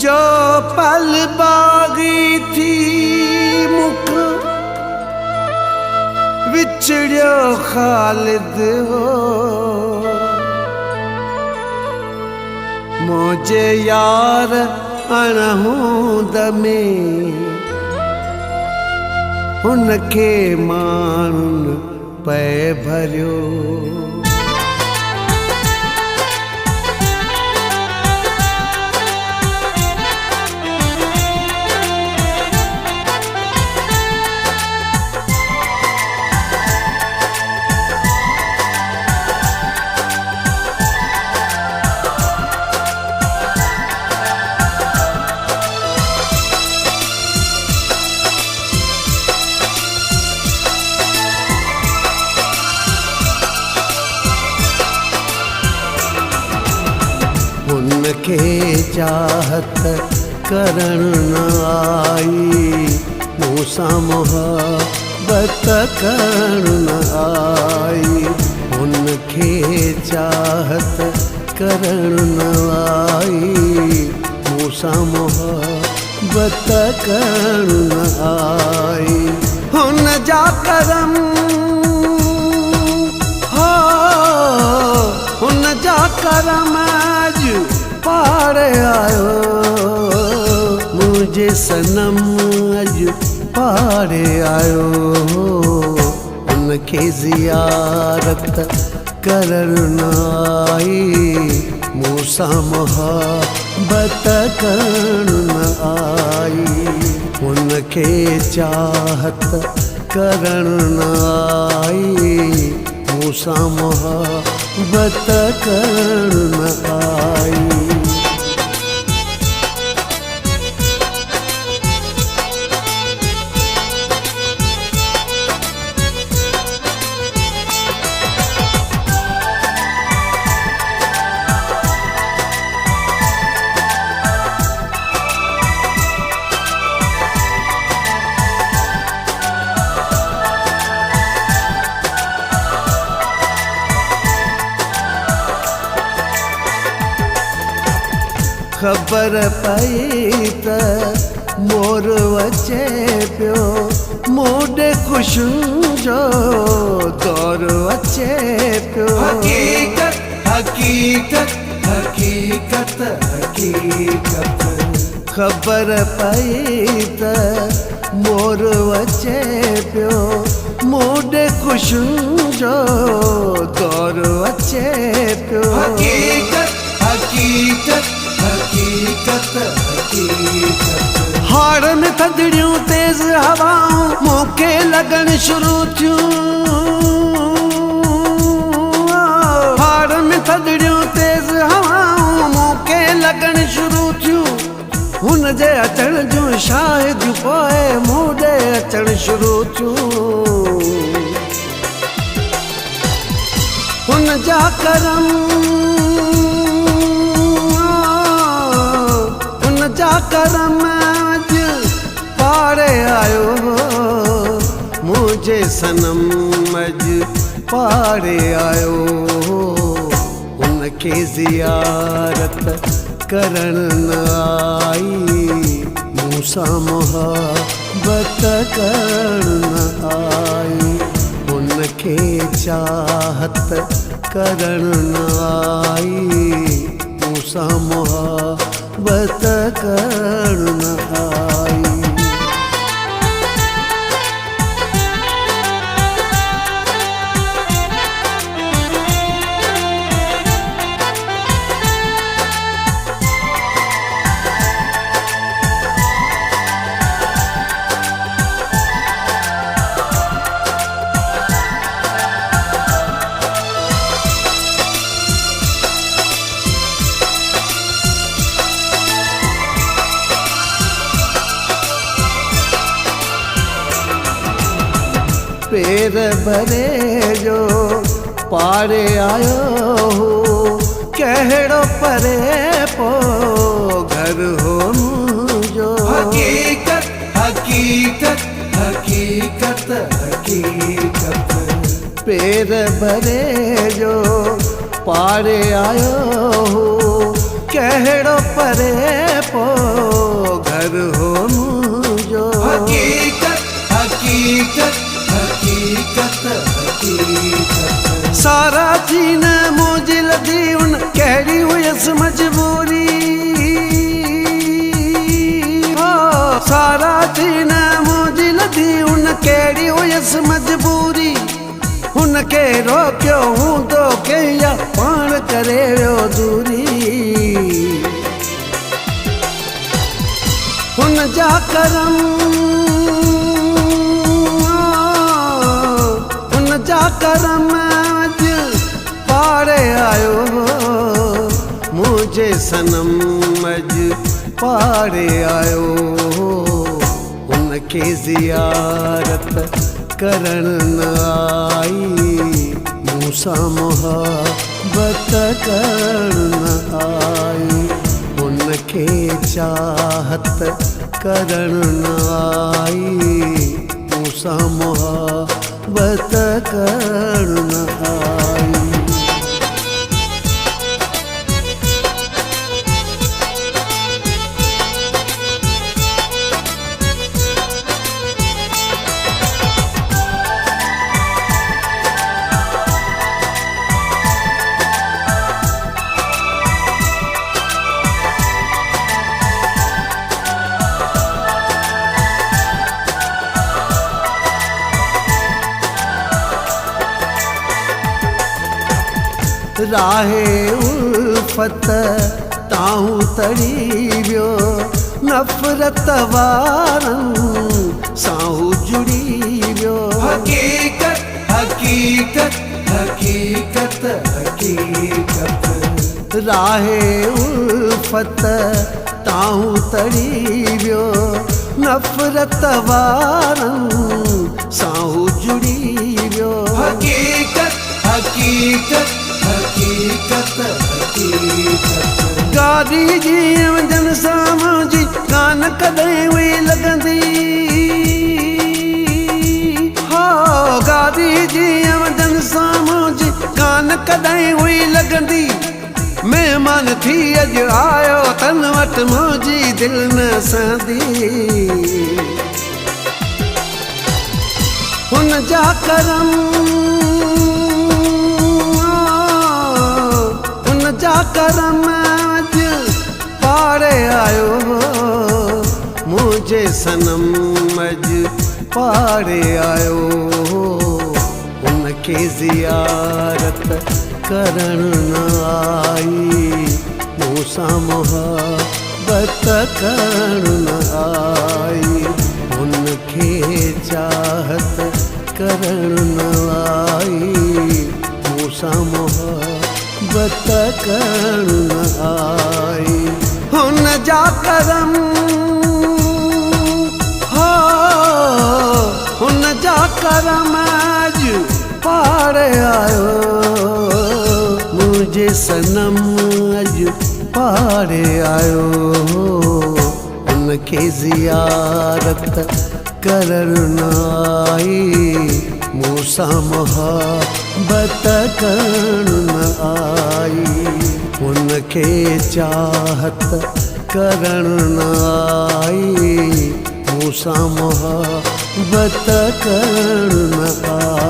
जो पल बागी थी मुख विछड़ियो खालिद हो मुझे यार अणहूंद में उनके माण्हुनि पै भरियो उनके चाहत करण न आई मूसा मोहब्बत करण न आई उनके चाहत करण न आई मूसा मोहब्बत करण न आई हुन जा करम हो हुन जा करम पार आयो मुझे सनम अज पार आयो उनके ज़ियारत करण न आई मूसा मोहब्बत करण न आई उनके चाहत करण न आई मूसा मोहब्बत करण न आई खबर पई त मोर अचे पियो मोॾे ख़ुशियुनि जो दौर अचे पियो हक़ीक़त हक़ीक़त हक़ीक़त हक़ीक़त खबर पई त मोर अचे पियो मोॾे ख़ुशियुनि जो दौर अचे पियो हक़ीक़त हक़ीक़त हक़ीक़त हक़ीक़त हाड़ में थधिड़ियूं तेज़ हवाऊं मूंखे लॻण शुरू थियूं हाड़ में थधिड़ियूं तेज़ हवाऊं मूंखे लॻण शुरू थियूं हुन जे अचण जूं शायदि पोइ मूं ॾे अचण शुरू थियूं हुन जा करम जा करम अज पार आयो मुझे सनम अज पार आयो उनके ज़ियारत करण न आई मूसा मोहब्बत करण न आई उनके चाहत करण न आई मूसा मोहब्बत करण न आई पेर भरे जो पारे आयो हो कहिड़ो परे पो घर हो मुंहिंजो हक़ीक़त हक़ीक़त हक़ीक़त हक़ीक़त पेर भरे जो पारे आयो हो कहिड़ो परे पो थी न मुंहिंजी लधी उन कहिड़ी हुयसि मजबूरी हो सारा थी न मुंहिंजी लधी उन कहिड़ी हुयसि मजबूरी हुनखे रोकियो हूंदो कंहिं पाण करे वियो दूरी हुन जा करम अॼु पाड़े आयो मुंहिंजे सनम अॼु पाड़े आयो हुनखे ज़ियारत करण न आई मूंसां मोहबत करण न आई हुनखे चाहत करण न आई मूंसां मोहबत करण न आई राहे उल्फत ताहूं तड़ी वियो नफ़रत वारनि सां जुड़ी वियो हक़ीक़त हक़ीक़त हक़ीक़त हक़ीक़त राहे उल्फत ताहूं तड़ी वियो नफ़रत वारनि सां जुड़ी वियो हक़ीक़त हक़ीक़त गाॾी जी वजन सां मुंहिंजी कान कॾहिं हुई लॻंदी हो गाॾी जी वजन सां मुंहिंजी कान कॾहिं हुई लॻंदी महिमान थी अॼु आयो तन वटि मुंहिंजी दिलि न सहंदी हुन जा करम अॼु पाड़े आयो मुंहिंजे सनम अॼु पाड़े आयो हुनखे ज़ियारत करण न आई मूंसां मोहबत करण न आई हुनखे चाहत करण न आई मूंसां मोहबत करण न आई हुन जा करम हो हुन जा करम अॼु पाड़े आयो मुंहिंजे सनम अॼु पाड़े आयो हुनखे ज़ियारत करण न आई मूंसां मोहबत करण न आई हुनखे चाहत करण न आई मूंसां मोहबत करण न आई